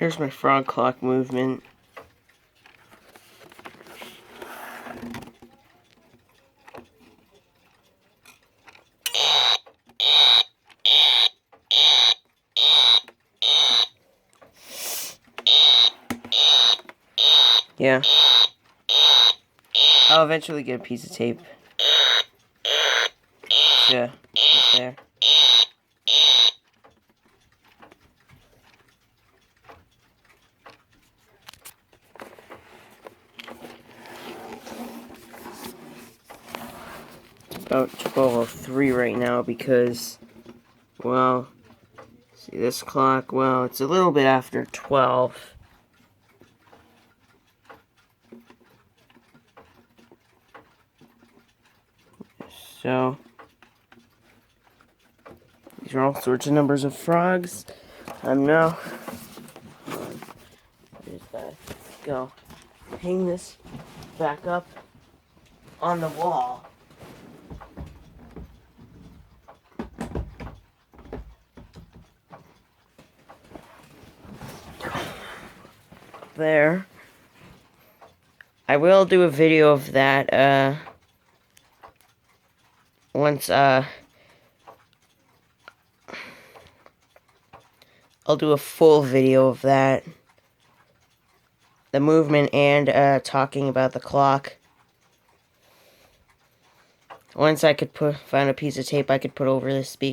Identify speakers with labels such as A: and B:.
A: Here's my frog clock movement. Yeah. I'll eventually get a piece of tape. Yeah, right there. About 12:03 right now because, well, see this clock, well, it's a little bit after 12. So, these are all sorts of numbers of frogs. Now, just gotta go hang this back up on the wall. There. I will do a video of that, once, I'll do a full video of that. The movement and, talking about the clock. Once I could find a piece of tape I could put over the speaker.